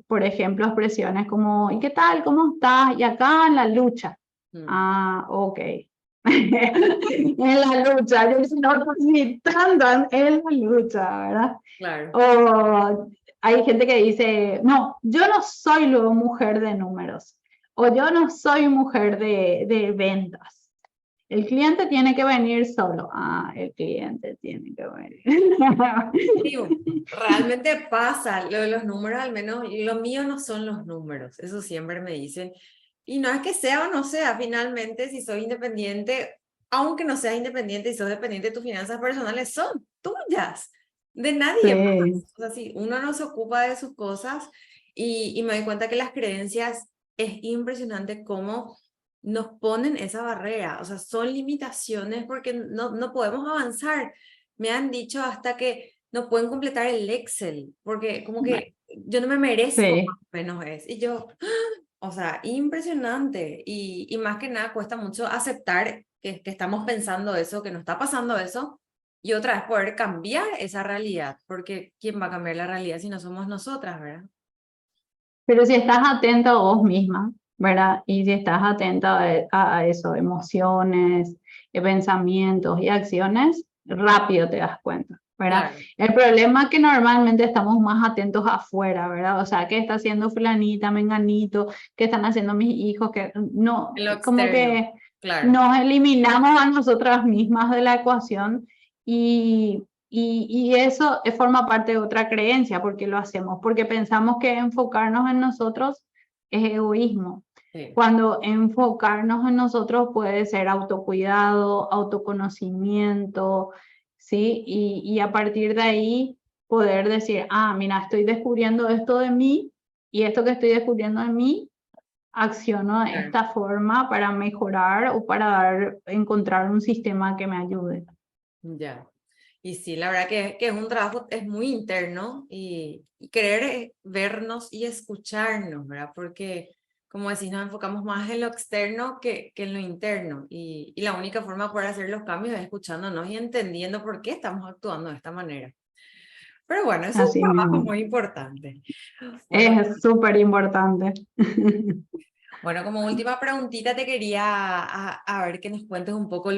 Por ejemplo, expresiones como, ¿y qué tal? ¿Cómo estás? Y acá en la lucha. Ok. En la lucha, yo no estoy tanto en la lucha, ¿verdad? Claro. O hay gente que dice, no, yo no soy luego mujer de números, o yo no soy mujer de ventas. El cliente tiene que venir solo. El cliente tiene que venir. Sí, realmente pasa, lo de los números, al menos lo mío no son los números, eso siempre me dicen. Y no es que sea o no sea, finalmente, si soy independiente, aunque no seas independiente y sos dependiente de tus finanzas personales, son tuyas, de nadie más. Sí, O sea, si uno no se ocupa de sus cosas y me doy cuenta que las creencias es impresionante cómo nos ponen esa barrera, o sea, son limitaciones porque no podemos avanzar. Me han dicho hasta que no pueden completar el Excel, porque como que yo no me merezco, más sí. o menos es. Y yo, o sea, impresionante. Y más que nada cuesta mucho aceptar que estamos pensando eso, que nos está pasando eso, y otra vez poder cambiar esa realidad, porque ¿quién va a cambiar la realidad si no somos nosotras, verdad? Pero si estás atento a vos misma, ¿verdad? Y si estás atenta a eso, emociones, pensamientos y acciones, rápido te das cuenta, ¿verdad? Claro, El problema es que normalmente estamos más atentos afuera, ¿verdad? O sea, ¿qué está haciendo fulanita, menganito? ¿Qué están haciendo mis hijos? Que no, en lo como externo, que claro, nos eliminamos a nosotras mismas de la ecuación y eso forma parte de otra creencia, porque lo hacemos, porque pensamos que enfocarnos en nosotros es egoísmo, sí, cuando enfocarnos en nosotros puede ser autocuidado, autoconocimiento, ¿sí? Y a partir de ahí poder decir, ah, mira, estoy descubriendo esto de mí y esto que estoy descubriendo de mí, acciono de claro, esta forma para mejorar o para encontrar un sistema que me ayude. ya. Y sí, la verdad que es un trabajo, es muy interno y querer vernos y escucharnos, ¿verdad? Porque, como decís, nos enfocamos más en lo externo que en lo interno. Y la única forma de poder hacer los cambios es escuchándonos y entendiendo por qué estamos actuando de esta manera. Pero bueno, eso es un Así trabajo mismo. muy importante. Bueno, Es súper importante. bueno, como última preguntita te quería a ver que nos cuentes un poco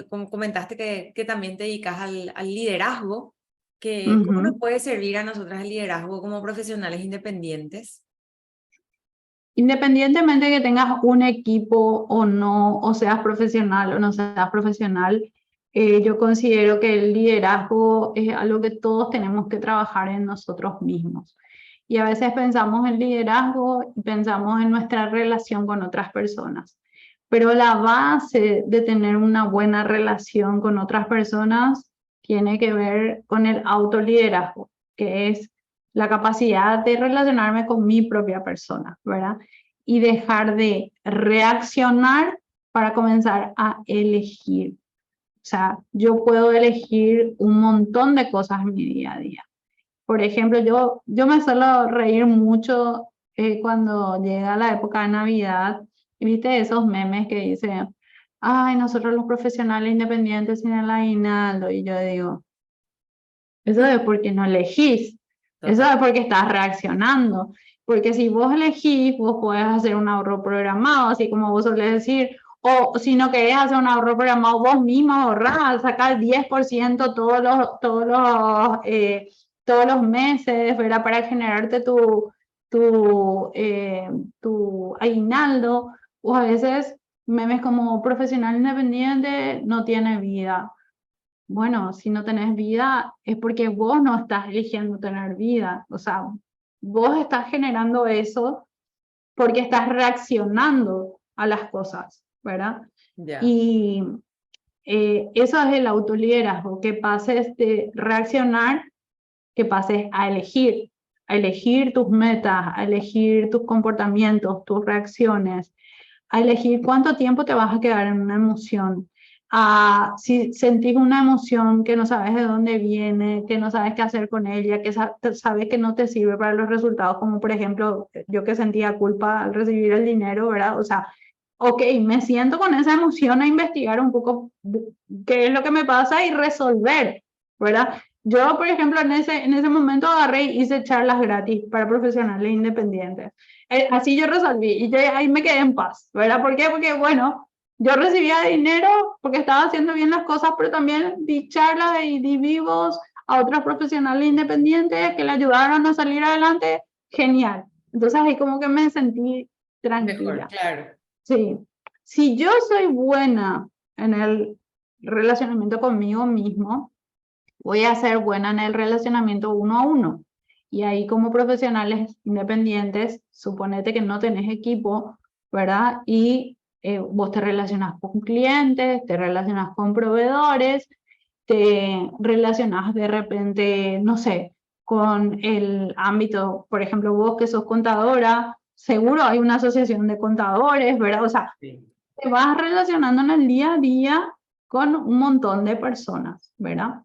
como comentaste que también te dedicas al liderazgo, que cómo nos Ujú. puede servir a nosotras el liderazgo como profesionales independientes. Independientemente de que tengas un equipo o no, o seas profesional o no seas profesional, yo considero que el liderazgo es algo que todos tenemos que trabajar en nosotros mismos. Y a veces pensamos en liderazgo y pensamos en nuestra relación con otras personas. Pero la base de tener una buena relación con otras personas tiene que ver con el autoliderazgo, que es la capacidad de relacionarme con mi propia persona, ¿verdad? Y dejar de reaccionar para comenzar a elegir. O sea, yo puedo elegir un montón de cosas en mi día a día. Por ejemplo, yo me suelo reír mucho cuando llega la época de Navidad y viste esos memes que dicen, ay, nosotros los profesionales independientes sin el aguinaldo. Y yo digo, eso es porque no elegís, eso Total. es porque estás reaccionando. Porque si vos elegís, vos podés hacer un ahorro programado, así como vos solés decir, o si no querés hacer un ahorro programado, vos mismo ahorrás, sacás el 10% todos los meses, ¿verdad? Para generarte tu aguinaldo. O a veces memes como profesional independiente no tiene vida. Bueno, si no tenés vida es porque vos no estás eligiendo tener vida. O sea, vos estás generando eso porque estás reaccionando a las cosas, ¿verdad? Ya, Y eso es el autoliderazgo, que pases de reaccionar, que pases a elegir tus metas, a elegir tus comportamientos, tus reacciones, a elegir cuánto tiempo te vas a quedar en una emoción, a si sentís una emoción que no sabes de dónde viene, que no sabes qué hacer con ella, que sabes que no te sirve para los resultados, como por ejemplo yo que sentía culpa al recibir el dinero, ¿verdad? O sea, ok, me siento con esa emoción a investigar un poco qué es lo que me pasa y resolver, ¿verdad? Yo, por ejemplo, en ese momento agarré y hice charlas gratis para profesionales independientes. Así yo resolví y yo ahí me quedé en paz, ¿verdad? ¿Por qué? Porque, bueno, yo recibía dinero porque estaba haciendo bien las cosas, pero también di charlas y di vivos a otros profesionales independientes que le ayudaron a salir adelante. Genial. Entonces ahí como que me sentí mejor, tranquila. claro. Sí. Si yo soy buena en el relacionamiento conmigo mismo, voy a ser buena en el relacionamiento uno a uno. Y ahí como profesionales independientes, suponete que no tenés equipo, ¿verdad? Y vos te relacionás con clientes, te relacionás con proveedores, te relacionás de repente, no sé, con el ámbito, por ejemplo, vos que sos contadora, seguro hay una asociación de contadores, ¿verdad? O sea, Sí. te vas relacionando en el día a día con un montón de personas, ¿verdad?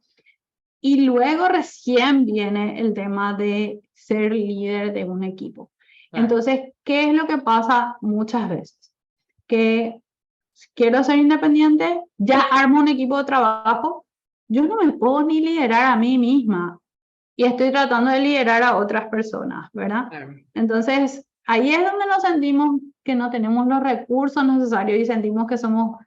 Y luego recién viene el tema de ser líder de un equipo. Claro. Entonces, ¿qué es lo que pasa muchas veces? Que quiero ser independiente, ya armo un equipo de trabajo, yo no me puedo ni liderar a mí misma y estoy tratando de liderar a otras personas, ¿verdad? Claro. Entonces, ahí es donde nos sentimos que no tenemos los recursos necesarios y sentimos que somos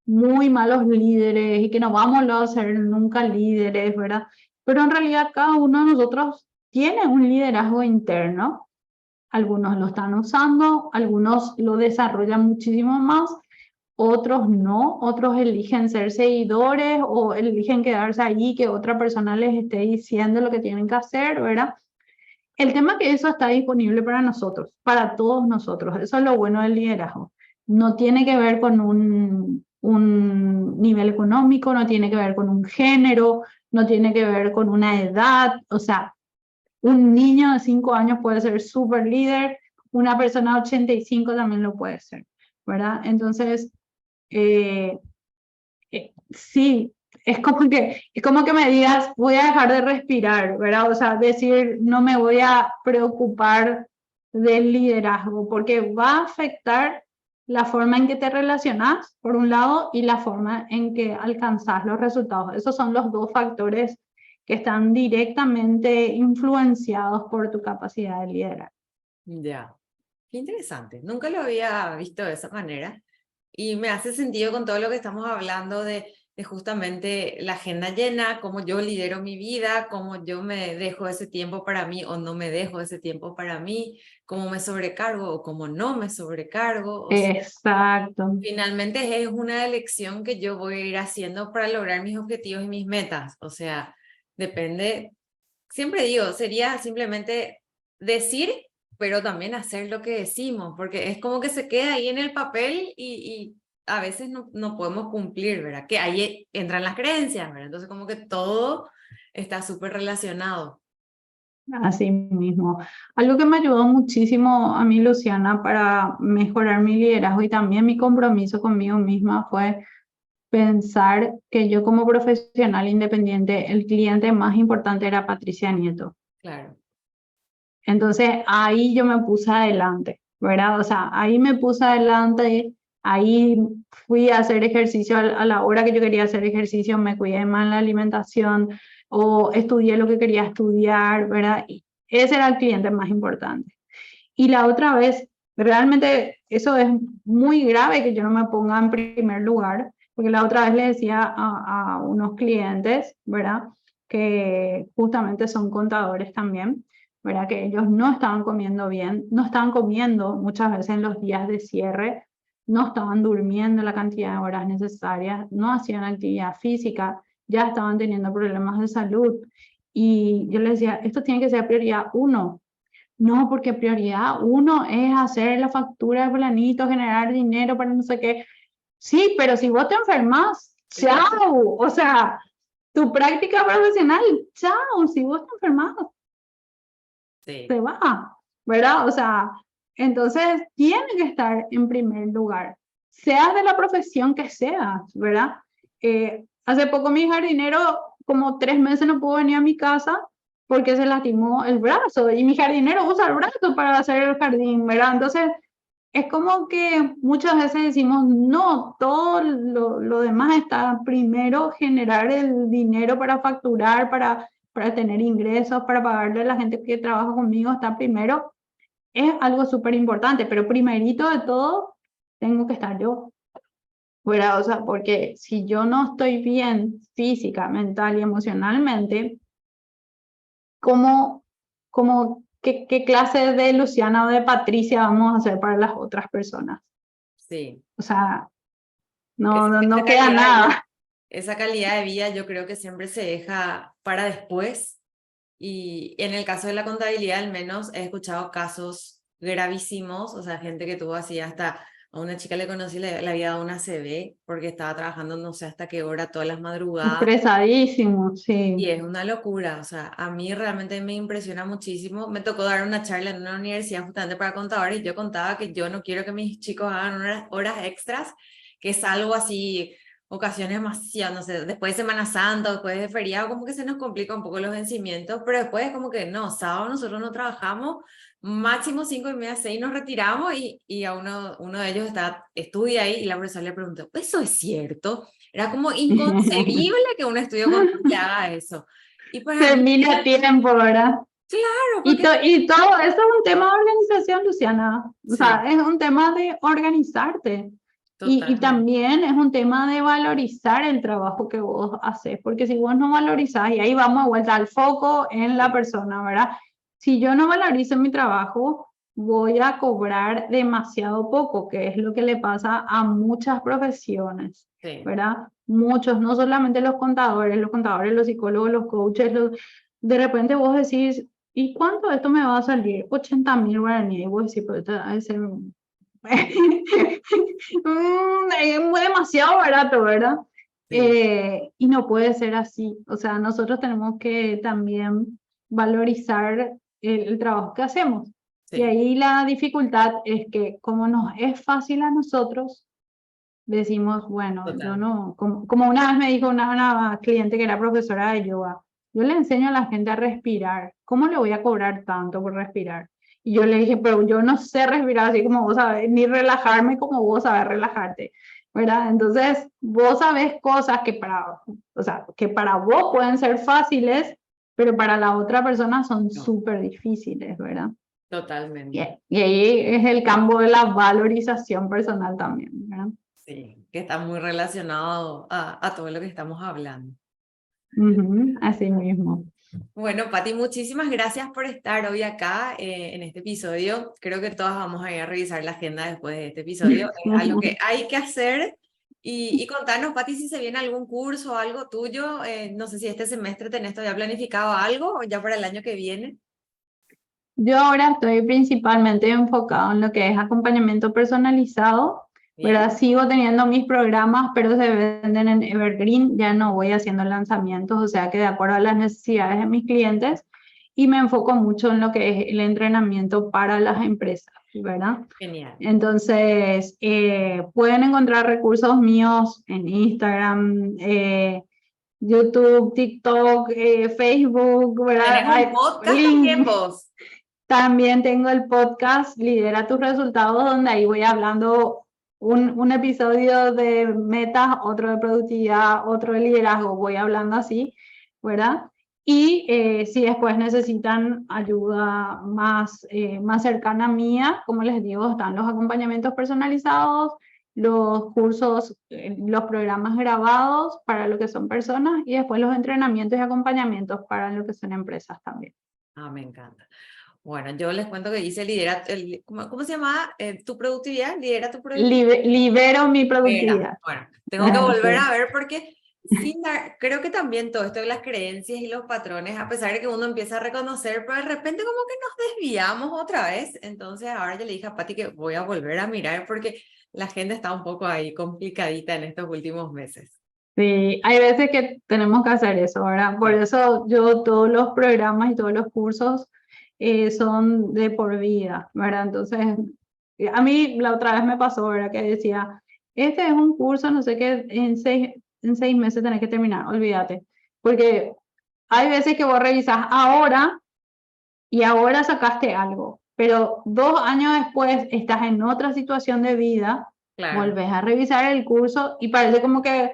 muy malos líderes y que no vamos a ser nunca líderes, ¿verdad? Pero en realidad cada uno de nosotros tiene un liderazgo interno. Algunos lo están usando, algunos lo desarrollan muchísimo más, otros no, otros eligen ser seguidores o eligen quedarse allí, que otra persona les esté diciendo lo que tienen que hacer, ¿verdad? El tema es que eso está disponible para nosotros, para todos nosotros. Eso es lo bueno del liderazgo. No tiene que ver con un nivel económico, no tiene que ver con un género, no tiene que ver con una edad. O sea, un niño de 5 años puede ser súper líder, una persona de 85 también lo puede ser, ¿verdad? Entonces, eh, sí, es como que me digas, voy a dejar de respirar, ¿verdad? O sea, decir, no me voy a preocupar del liderazgo, porque va a afectar la forma en que te relacionas, por un lado, y la forma en que alcanzas los resultados. Esos son los dos factores que están directamente influenciados por tu capacidad de liderar. Ya. Qué interesante. Nunca lo había visto de esa manera y me hace sentido con todo lo que estamos hablando de justamente la agenda llena, cómo yo lidero mi vida, cómo yo me dejo ese tiempo para mí o no me dejo ese tiempo para mí, cómo me sobrecargo o cómo no me sobrecargo. O sea, Exacto. finalmente es una elección que yo voy a ir haciendo para lograr mis objetivos y mis metas. O sea, depende, siempre digo, sería simplemente decir, pero también hacer lo que decimos, porque es como que se queda ahí en el papel y a veces no podemos cumplir, ¿verdad? Que ahí entran las creencias, ¿verdad? Entonces como que todo está súper relacionado. Así mismo. Algo que me ayudó muchísimo a mí, Luciana, para mejorar mi liderazgo y también mi compromiso conmigo misma fue pensar que yo como profesional independiente, el cliente más importante era Patricia Nieto. Claro, Entonces ahí yo me puse adelante, ¿verdad? O sea, ahí me puse adelante, ahí fui a hacer ejercicio a la hora que yo quería hacer ejercicio, me cuidé más en la alimentación o estudié lo que quería estudiar, ¿verdad? Y ese era el cliente más importante. Y la otra vez, realmente eso es muy grave que yo no me ponga en primer lugar, porque la otra vez le decía a unos clientes, ¿verdad? Que justamente son contadores también, ¿verdad? Que ellos no estaban comiendo bien, no estaban comiendo muchas veces en los días de cierre, no estaban durmiendo la cantidad de horas necesarias, no hacían actividad física, ya estaban teniendo problemas de salud. Y yo les decía, esto tiene que ser prioridad uno. No, porque prioridad uno es hacer la factura de planito, generar dinero para no sé qué. Sí, pero si vos te enfermas, chao. O sea, tu práctica profesional, chao. Si vos te enfermas, sí, se va, ¿verdad? O sea, entonces tiene que estar en primer lugar, seas de la profesión que seas, ¿verdad? Hace poco mi jardinero, como 3 meses no pudo venir a mi casa porque se lastimó el brazo y mi jardinero usa el brazo para hacer el jardín, ¿verdad? Entonces, es como que muchas veces decimos, no, todo lo demás está primero generar el dinero para facturar, para tener ingresos, para pagarle a la gente que trabaja conmigo, está primero. Es algo súper importante, pero primerito de todo, tengo que estar yo. ¿Verdad? O sea, porque si yo no estoy bien física, mental y emocionalmente, ¿qué clase de Luciana o de Patricia vamos a hacer para las otras personas? sí. O sea, Esa, no esa queda calidad de vida, nada. esa calidad de vida yo creo que siempre se deja para después. Y en el caso de la contabilidad, al menos he escuchado casos gravísimos, o sea, gente que tuvo así hasta A una chica le conocí, le había dado una CB porque estaba trabajando no sé hasta qué hora, todas las madrugadas. Estresadísimo, Y sí. es una locura, o sea, a mí realmente me impresiona muchísimo. Me tocó dar una charla en una universidad justamente para contadores y yo contaba que yo no quiero que mis chicos hagan horas extras, que es algo así, ocasiones demasiado, no sé, después de Semana Santa, después de feriado, como que se nos complica un poco los vencimientos, pero después como que no, sábado nosotros no trabajamos, máximo 5:30, 6 nos retiramos y a uno de ellos estudia ahí y la profesora le preguntó, ¿eso es cierto? Era como inconcebible que un estudio contable haga eso. Y para Se mí, mira tiempo, ¿verdad? claro, porque Y todo eso es un tema de organización, Luciana. O sea, sí, es un tema de organizarte. Y totalmente. también es un tema de valorizar el trabajo que vos haces, porque si vos no valorizás, y ahí vamos de vuelta al foco en la Sí, persona, ¿verdad? Si yo no valorizo mi trabajo, voy a cobrar demasiado poco, que es lo que le pasa a muchas profesiones, sí, ¿verdad? Muchos, no solamente los contadores, los psicólogos, los coaches, de repente vos decís, ¿y cuánto esto me va a salir? 80.000 guaraníes. Y vos decís, pero esto debe ser es demasiado barato, ¿verdad? sí, Y no puede ser así. O sea, nosotros tenemos que también valorizar el trabajo que hacemos. Y sí, ahí la dificultad es que como nos es fácil a nosotros, decimos, bueno, yo total. no, como una vez me dijo una cliente que era profesora de yoga, yo le enseño a la gente a respirar, ¿cómo le voy a cobrar tanto por respirar? Y yo le dije, pero yo no sé respirar así como vos sabés, ni relajarme como vos sabés relajarte, ¿verdad? Entonces, vos sabés cosas o sea, que para vos pueden ser fáciles, pero para la otra persona son No, súper difíciles, ¿verdad? totalmente. Y ahí es el campo de la valorización personal también, ¿verdad? Sí, que está muy relacionado a todo lo que estamos hablando. Ujú, así mismo. Bueno, Pati, muchísimas gracias por estar hoy acá en este episodio. Creo que todas vamos a ir a revisar la agenda después de este episodio. Es algo que hay que hacer. Y contanos, Pati, si se viene algún curso o algo tuyo. No sé si este semestre tenés todavía planificado algo o ya para el año que viene. Yo ahora estoy principalmente enfocado en lo que es acompañamiento personalizado, Bien, ¿verdad? Sigo teniendo mis programas, pero se venden en Evergreen, ya no voy haciendo lanzamientos, o sea que de acuerdo a las necesidades de mis clientes, y me enfoco mucho en lo que es el entrenamiento para las empresas, ¿verdad? genial. Entonces, pueden encontrar recursos míos en Instagram, YouTube, TikTok, Facebook, ¿verdad? ¿Tenés un Hay podcast también link. vos? También tengo el podcast Lidera tus resultados, donde ahí voy hablando un episodio de metas, otro de productividad, otro de liderazgo, voy hablando así, ¿verdad? Y si después necesitan ayuda más cercana mía, como les digo, están los acompañamientos personalizados, los cursos, los programas grabados para lo que son personas y después los entrenamientos y acompañamientos para lo que son empresas también. Ah, me encanta. Bueno, yo les cuento que hice ¿cómo se llama? ¿Tu productividad? ¿Lidera tu productividad? Libero mi Era. productividad. Bueno, tengo que volver a Sí. ver porque creo que también todo esto de las creencias y los patrones, a pesar de que uno empieza a reconocer, pero de repente como que nos desviamos otra vez. Entonces ahora yo le dije a Pati que voy a volver a mirar porque la gente está un poco ahí complicadita en estos últimos meses. Sí, hay veces que tenemos que hacer eso, ¿verdad? Por Sí, eso yo todos los programas y todos los cursos son de por vida, ¿verdad? Entonces, a mí la otra vez me pasó, ¿verdad? Que decía, este es un curso, no sé qué, en seis meses tenés que terminar, olvídate. Porque hay veces que vos revisas ahora y ahora sacaste algo, pero 2 años después estás en otra situación de vida, claro, volvés a revisar el curso y parece como que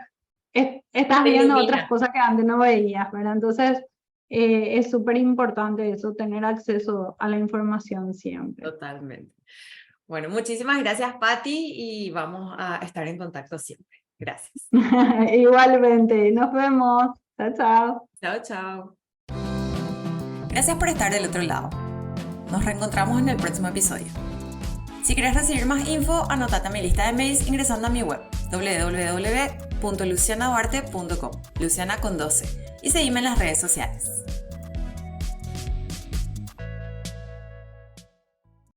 estás te viendo otras ilumina cosas que antes no veías, ¿verdad? Entonces, es súper importante eso, tener acceso a la información siempre. totalmente. Bueno, muchísimas gracias, Pati, y vamos a estar en contacto siempre. Gracias. Igualmente, nos vemos. Chao, chao. Chao, chao. Gracias por estar del otro lado. Nos reencontramos en el próximo episodio. Si quieres recibir más info, anotate a mi lista de mails ingresando a mi web www.lucianaduarte.com, Luciana con 12, y seguime en las redes sociales.